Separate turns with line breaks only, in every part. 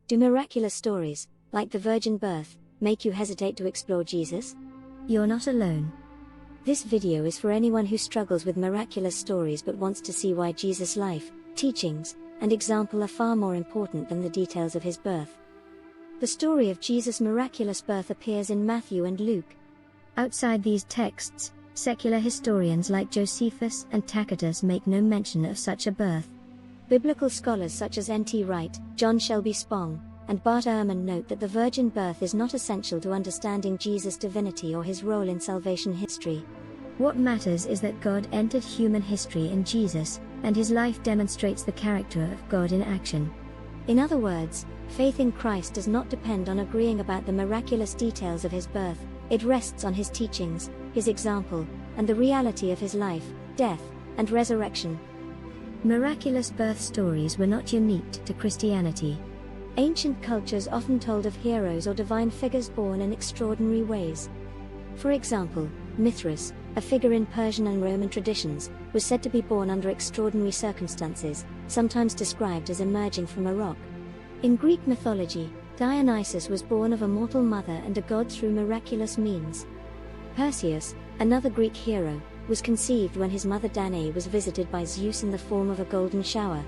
Do miraculous stories, like the virgin birth, make you hesitate to explore Jesus?
You're not alone.
This video is for anyone who struggles with miraculous stories but wants to see why Jesus' life, teachings, and example are far more important than the details of his birth. The story of Jesus' miraculous birth appears in Matthew and Luke.
Outside these texts, secular historians like Josephus and Tacitus make no mention of such a birth.
Biblical scholars such as N.T. Wright, John Shelby Spong, and Bart Ehrman note that the virgin birth is not essential to understanding Jesus' divinity or his role in salvation history.
What matters is that God entered human history in Jesus, and his life demonstrates the character of God in action.
In other words, faith in Christ does not depend on agreeing about the miraculous details of his birth, it rests on his teachings, his example, and the reality of his life, death, and resurrection.
Miraculous birth stories were not unique to Christianity.
Ancient cultures often told of heroes or divine figures born in extraordinary ways. For example, Mithras, a figure in Persian and Roman traditions, was said to be born under extraordinary circumstances, sometimes described as emerging from a rock. In Greek mythology, Dionysus was born of a mortal mother and a god through miraculous means. Perseus, another Greek hero, was conceived when his mother Danae was visited by Zeus in the form of a golden shower.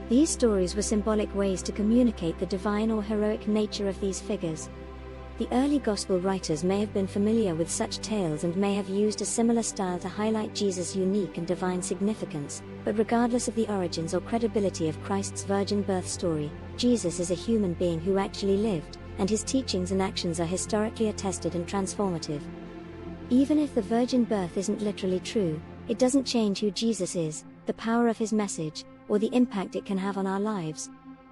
These stories were symbolic ways to communicate the divine or heroic nature of these figures. The early gospel writers may have been familiar with such tales and may have used a similar style to highlight Jesus' unique and divine significance, but regardless of the origins or credibility of Christ's virgin birth story, Jesus is a human being who actually lived, and his teachings and actions are historically attested and transformative. Even if the virgin birth isn't literally true, it doesn't change who Jesus is, the power of his message, or the impact it can have on our lives.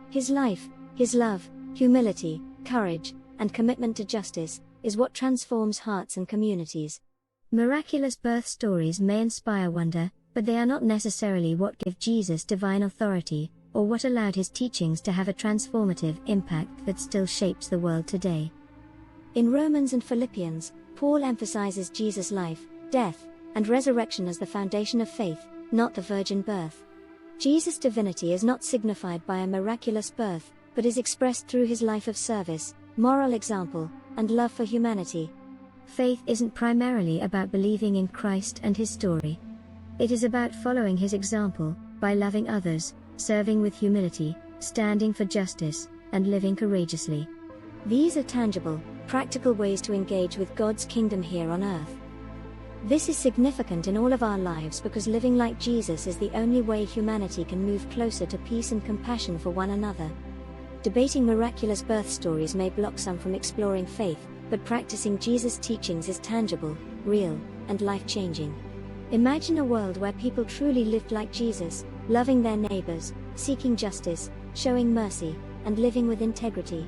His life, his love, humility, courage, and commitment to justice, is what transforms hearts and communities.
Miraculous birth stories may inspire wonder, but they are not necessarily what give Jesus divine authority, or what allowed his teachings to have a transformative impact that still shapes the world today.
In Romans and Philippians, Paul emphasizes Jesus' life, death, and resurrection as the foundation of faith, not the virgin birth. Jesus' divinity is not signified by a miraculous birth, but is expressed through his life of service, moral example, and love for humanity.
Faith isn't primarily about believing in Christ and his story. It is about following his example, by loving others, serving with humility, standing for justice, and living courageously.
These are tangible, practical ways to engage with God's kingdom here on earth. This is significant in all of our lives because living like Jesus is the only way humanity can move closer to peace and compassion for one another. Debating miraculous birth stories may block some from exploring faith, but practicing Jesus' teachings is tangible, real, and life-changing. Imagine a world where people truly lived like Jesus, loving their neighbors, seeking justice, showing mercy, and living with integrity.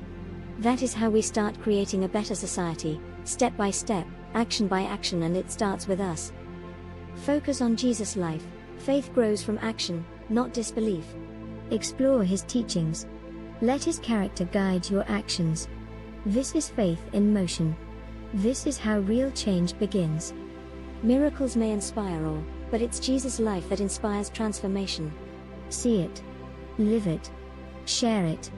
That is how we start creating a better society, step by step, action by action, and it starts with us. Focus on Jesus' life. Faith grows from action, not disbelief.
Explore his teachings. Let his character guide your actions. This is faith in motion. This is how real change begins.
Miracles may inspire all, but it's Jesus' life that inspires transformation.
See it. Live it. Share it.